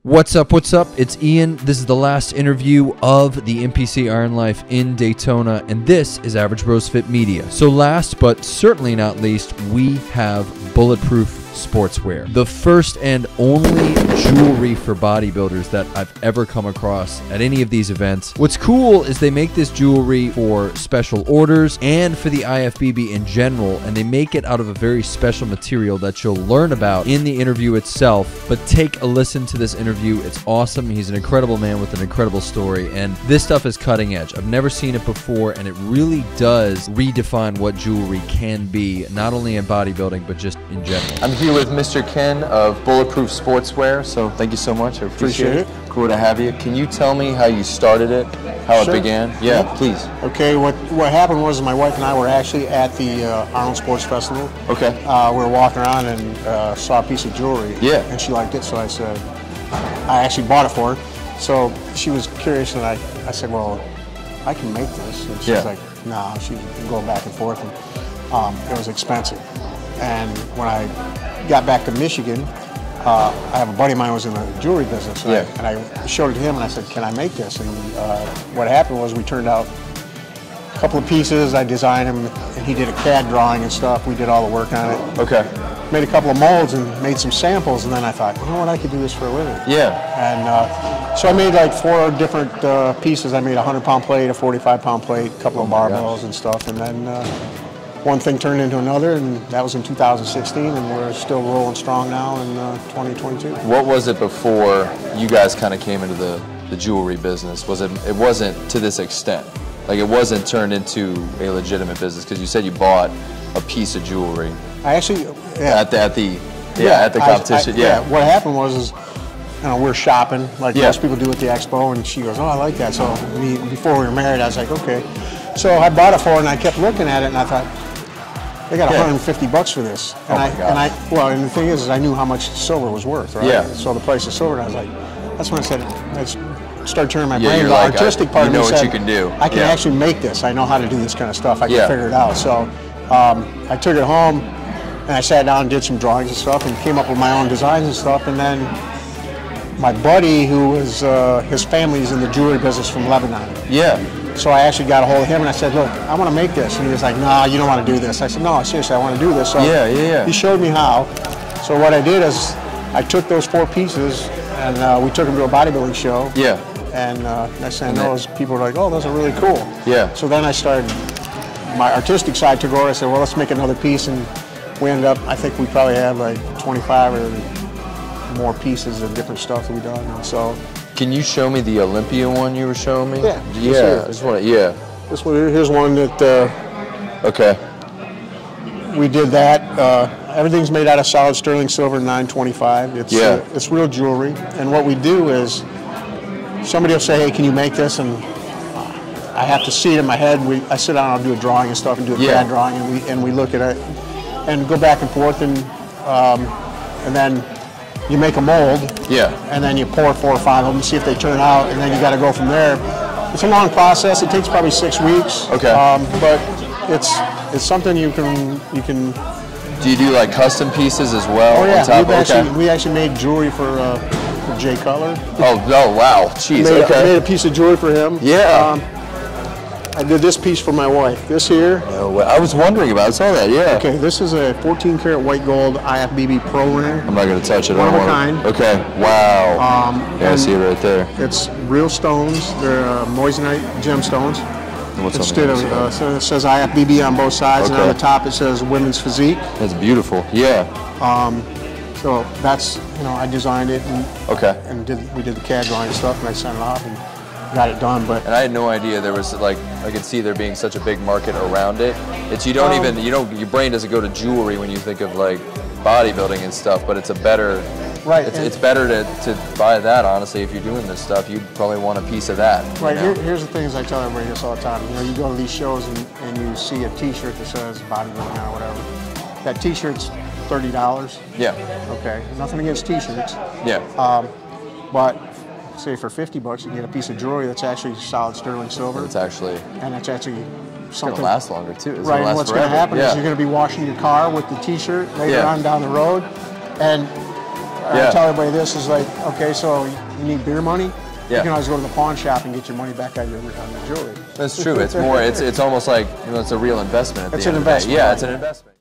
What's up? What's up? It's Ian. This is the last interview of the NPC Iron Life in Daytona, and this is Average Bros Fit Media. So last but certainly not least, we have Bulletproof Sportswear, the first and only jewelry for bodybuilders that I've ever come across at any of these events. What's cool is they make this jewelry for special orders and for the IFBB in general, and they make it out of a very special material that you'll learn about in the interview itself. But take a listen to this interview. It's awesome. He's an incredible man with an incredible story, and this stuff is cutting edge. I've never seen it before, and it really does redefine what jewelry can be, not only in bodybuilding, but just in general. I'm here with Mr. Ken of Bulletproof Sportswear, so thank you so much. I appreciate it. Cool to have you. Can you tell me how you started it, how it began? Yeah, please. Okay, what happened was my wife and I were actually at the Arnold Sports Festival. Okay. We were walking around and saw a piece of jewelry. Yeah. And she liked it, so I said, I actually bought it for her. So she was curious, and I said, well, I can make this. And she was like, nah, she was going back and forth, and it was expensive. And when I got back to Michigan, I have a buddy of mine who was in the jewelry business, and I showed it to him, and I said, can I make this? And what happened was we turned out a couple of pieces. I designed them, and he did a CAD drawing and stuff. We did all the work on it. Okay. Made a couple of molds and made some samples, and then I thought, you know what, I could do this for a living. Yeah. And so I made like 4 different pieces. I made a 100-pound plate, a 45-pound plate, a couple of barbells and stuff, and then one thing turned into another, and that was in 2016, and we're still rolling strong now in 2022. What was it before you guys kind of came into the jewelry business? It wasn't to this extent? Like, it wasn't turned into a legitimate business, because you said you bought a piece of jewelry. I actually, at the competition. What happened was, we're shopping like most people do at the expo, and she goes, oh, I like that. So before we were married, I was like, okay. So I bought it for her, and I kept looking at it, and I thought, they got $150 for this. And and the thing is I knew how much silver was worth, right? Yeah. So the price of silver, and I was like, that's when I said, let's start turning my brain. The artistic part of me said, what you can do. I can actually make this. I know how to do this kind of stuff. I can figure it out. So I took it home, and I sat down and did some drawings and stuff, and came up with my own designs and stuff. And then my buddy, who was his family's in the jewelry business from Lebanon. Yeah. So I actually got a hold of him, and I said, look, I want to make this. And he was like, nah, you don't want to do this. I said, no, seriously, I want to do this. So he showed me how. So what I did is I took those 4 pieces, and we took them to a bodybuilding show. Yeah. And next thing I know, people were like, oh, those are really cool. Yeah. So then I started, my artistic side took over. I said, well, let's make another piece. And we ended up, I think we probably had like 25 or more pieces of different stuff that we done. And so. Can you show me the Olympia one you were showing me? Yeah. This one. Yeah. This one. Here's one that. Okay. We did that. Everything's made out of solid sterling silver, 925. It's real jewelry. And what we do is, somebody will say, "Hey, can you make this?" And I have to see it in my head. I sit down, I'll do a drawing and stuff, and do a CAD drawing, and we look at it, and go back and forth, and then. You make a mold, and then you pour 4 or 5 of them, see if they turn out, and then you got to go from there. It's a long process. It takes probably 6 weeks. Okay. But it's something you can. Do you do like custom pieces as well? Oh yeah. We actually made jewelry for Jay Cutler. Oh wow, jeez. I made a piece of jewelry for him. Yeah. I did this piece for my wife. This here. No, I was wondering about it. I saw that, yeah. Okay, this is a 14 karat white gold IFBB Pro ring. I'm not going to touch it. One of a kind. Okay, wow. I see it right there. It's real stones. They're moissanite gemstones. Instead of, so it says IFBB on both sides, and on the top it says women's physique. That's beautiful, yeah. So that's, I designed it, and we did the CAD drawing and stuff, and I sent it off. And got it done, but. And I had no idea there was I could see there being such a big market around it. You don't even, your brain doesn't go to jewelry when you think of like bodybuilding and stuff, but it's a better, it's better to buy that, honestly. If you're doing this stuff, you'd probably want a piece of that. Right, here's the things I tell everybody this all the time. You go to these shows and you see a t-shirt that says bodybuilding or whatever. That t-shirt's $30. Yeah. Okay, nothing against t-shirts. Yeah. But say for $50 you get a piece of jewelry that's actually solid sterling silver. It's actually something. It's gonna last longer too. It's right. And what's going to happen is you're going to be washing your car with the T-shirt later on down the road, and I tell everybody this is like, okay, so you need beer money? Yeah. You can always go to the pawn shop and get your money back on your jewelry. That's true. It's more. It's almost like, you know, it's a real investment. At the end of the day. Yeah, it's an investment.